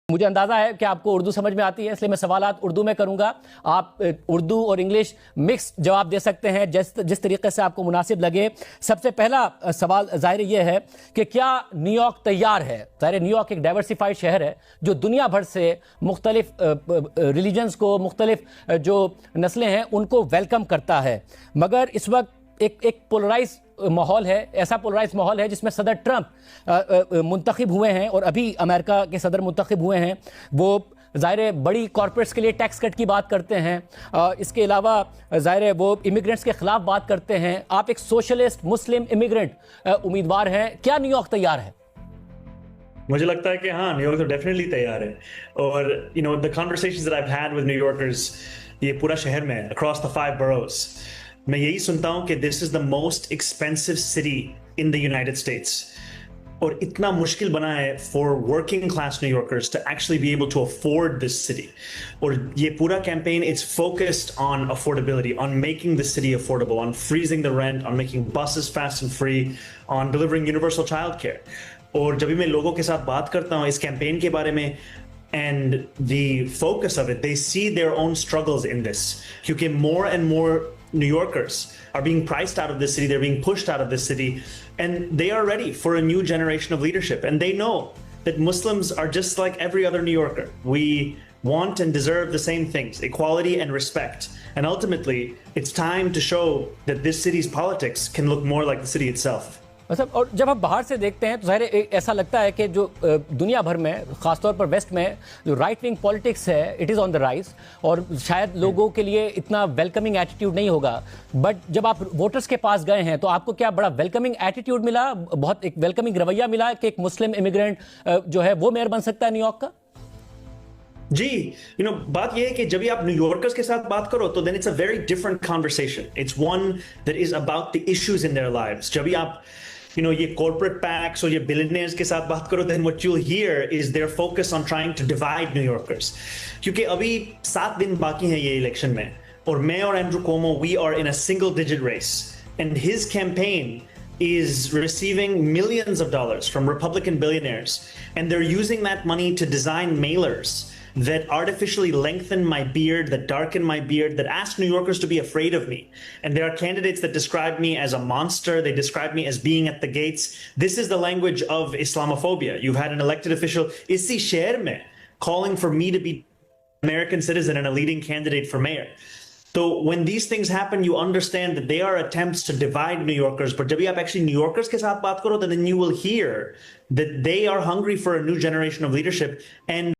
मुझे अंदाजा है कि आपको उर्दू समझ में आती है, इसलिए मैं सवालात उर्दू में करूंगा। आप उर्दू और इंग्लिश मिक्स जवाब दे सकते हैं, जिस तरीके से आपको मुनासिब लगे। सबसे पहला सवाल ज़ाहिर ये है कि क्या न्यूयॉर्क तैयार है? ज़ाहिर न्यूयॉर्क एक डाइवर्सिफाइड शहर है जो दुनिया भर से मुख्तलिफ रिलीजन्स को, मुख्तलिफ जो नस्लें हैं उनको वेलकम करता है, मगर इस वक्त एक पोलराइज माहौल है, ऐसा पोलराइज माहौल है जिसमें सदर ट्रंप मुंतखब हुए हैं और अभी अमेरिका के सदर मुंतखब हुए हैं। वो ज़ाहिर बड़ी कॉरपोरेट्स के लिए टैक्स कट की बात करते हैं, इसके अलावा ज़ाहिर वो इमिग्रेंट्स के खिलाफ बात करते हैं। आप एक सोशलिस्ट मुस्लिम इमिग्रेंट उम्मीदवार हैं, क्या न्यूयॉर्क तैयार है? मुझे लगता है कि हाँ, न्यूयॉर्क तो डेफिनेटली तैयार है। और the conversations that I have had with New Yorkers, ये पूरा शहर में अक्रॉस द 5 boroughs, मैं यही सुनता हूं कि this is the most expensive city in the United States. और इतना मुश्किल बना है for working class New Yorkers to actually be able to afford this city. और ये पूरा campaign is focused on affordability, on making this city affordable, on freezing the rent, on making buses fast and free, on delivering universal child care. और जब भी मैं लोगों के साथ बात करता हूँ इस कैंपेन के बारे में, and the focus of it, they see their own struggles in this, because more and more New Yorkers are being priced out of this city, they're being pushed out of this city, and they are ready for a new generation of leadership. And they know that Muslims are just like every other New Yorker. We want and deserve the same things, equality and respect. And ultimately, it's time to show that this city's politics can look more like the city itself. मतलब और जब हम बाहर से देखते हैं तो ज़ाहिर ऐसा लगता है कि जो दुनिया भर में, ख़ासतौर पर वेस्ट में, जो राइट विंग पॉलिटिक्स है it is on the rise, और शायद लोगों के लिए इतना वेलकमिंग एटीट्यूड नहीं होगा। बट जब आप वोटर्स के पास गए हैं तो आपको क्या बड़ा वेलकमिंग एटीट्यूड मिला, बहुत एक वेलकमिंग रवैया मिला कि एक मुस्लिम इमिग्रेंट जो है वो मेयर बन सकता है न्यूयॉर्क का? जी, बात यह है कि जब भी आप न्यूयॉर्कर्स के साथ बात करो तो then it's a very different conversation. It's one that is about the issues in their lives. जब भी आप ये कॉर्पोरेट पैक्स और ये बिलियनियर्स के साथ बात करो, then what you'll hear is their focus on trying to divide New Yorkers. क्योंकि अभी 7 दिन बाकी हैं ये इलेक्शन में, और मैं और Andrew Como, we are in a single digit race, and his campaign is receiving millions of dollars from Republican billionaires, and they're using that money to design mailers that artificially lengthen my beard, that darken my beard, that ask New Yorkers to be afraid of me. And there are candidates that describe me as a monster. They describe me as being at the gates. This is the language of Islamophobia. You've had an elected official इसी शहर में calling for me to be an American citizen and a leading candidate for mayor. So when these things happen, you understand that they are attempts to divide New Yorkers. But जब भी आप actually New Yorkers के साथ बात करो, then you will hear that they are hungry for a new generation of leadership. And